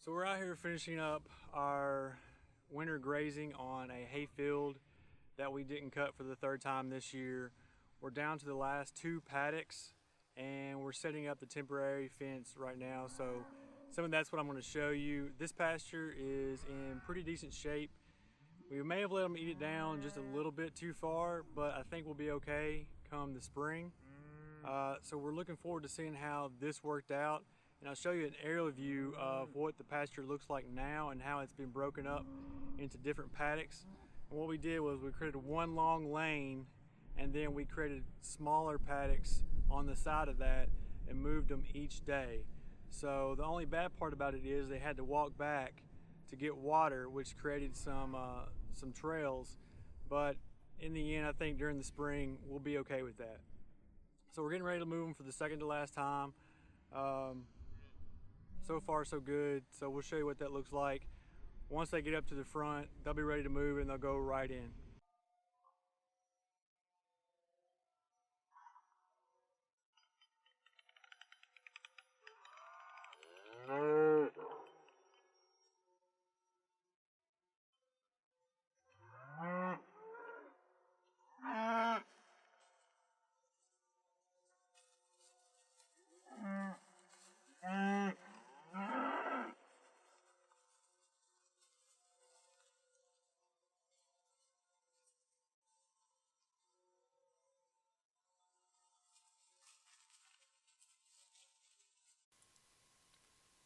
So we're out here finishing up our winter grazing on a hay field that we didn't cut for the third time this year. We're down to the last two paddocks and we're setting up the temporary fence right now. So some of that's what I'm going to show you. This pasture is in pretty decent shape. We may have let them eat it down just a little bit too far, but I think we'll be okay come the spring. So we're looking forward to seeing how this worked out. And I'll show you an aerial view of what the pasture looks like now and how it's been broken up into different paddocks. And what we did was we created one long lane and then we created smaller paddocks on the side of that and moved them each day. So the only bad part about it is they had to walk back to get water, which created some trails. But in the end, I think during the spring, we'll be okay with that. So we're getting ready to move them for the second to last time. So far so good, so we'll show you what that looks like. Once they get up to the front, they'll be ready to move and they'll go right in.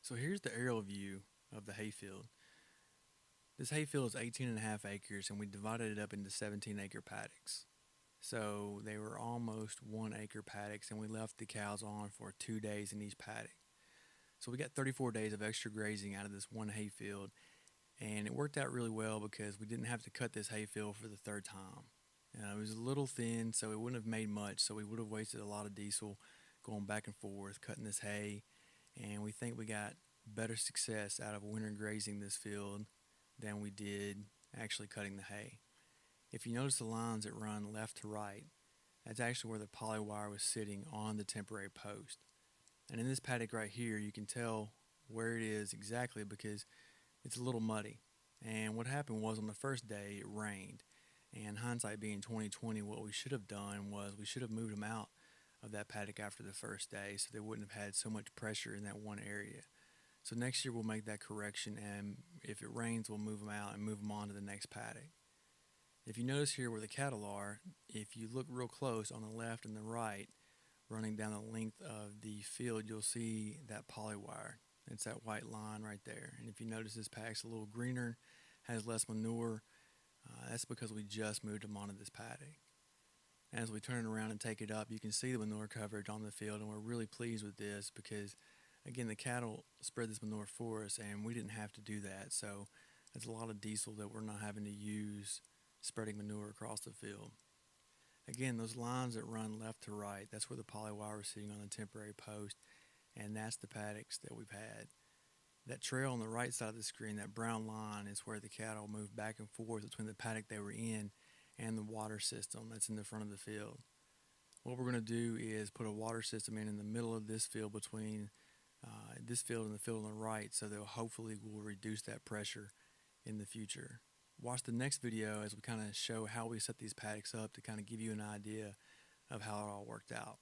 So here's the aerial view of the hayfield. This hayfield is 18.5 acres and we divided it up into 17-acre paddocks. So they were almost 1 acre paddocks and we left the cows on for 2 days in each paddock. So we got 34 days of extra grazing out of this one hayfield, and it worked out really well because we didn't have to cut this hayfield for the third time. It was a little thin, so it wouldn't have made much, so we would have wasted a lot of diesel going back and forth cutting this hay, and we think we got better success out of winter grazing this field than we did actually cutting the hay. If you notice the lines that run left to right, that's actually where the poly wire was sitting on the temporary post. And in this paddock right here, you can tell where it is exactly because it's a little muddy. And what happened was on the first day it rained. And hindsight being 2020, what we should have done was we should have moved them out of that paddock after the first day so they wouldn't have had so much pressure in that one area. So next year we'll make that correction, and if it rains we'll move them out and move them on to the next paddock. If you notice here where the cattle are, if you look real close on the left and the right, running down the length of the field, you'll see that poly wire. It's that white line right there. And if you notice this paddock's a little greener, has less manure, that's because we just moved them onto this paddock. As we turn it around and take it up, you can see the manure coverage on the field, and we're really pleased with this because, again, the cattle spread this manure for us and we didn't have to do that. So it's a lot of diesel that we're not having to use spreading manure across the field. Again, those lines that run left to right, that's where the poly wire was sitting on the temporary post, and that's the paddocks that we've had. That trail on the right side of the screen, that brown line, is where the cattle moved back and forth between the paddock they were in and the water system that's in the front of the field. What we're going to do is put a water system in the middle of this field between this field and the field on the right, so that hopefully will reduce that pressure in the future. Watch the next video as we kind of show how we set these paddocks up to kind of give you an idea of how it all worked out.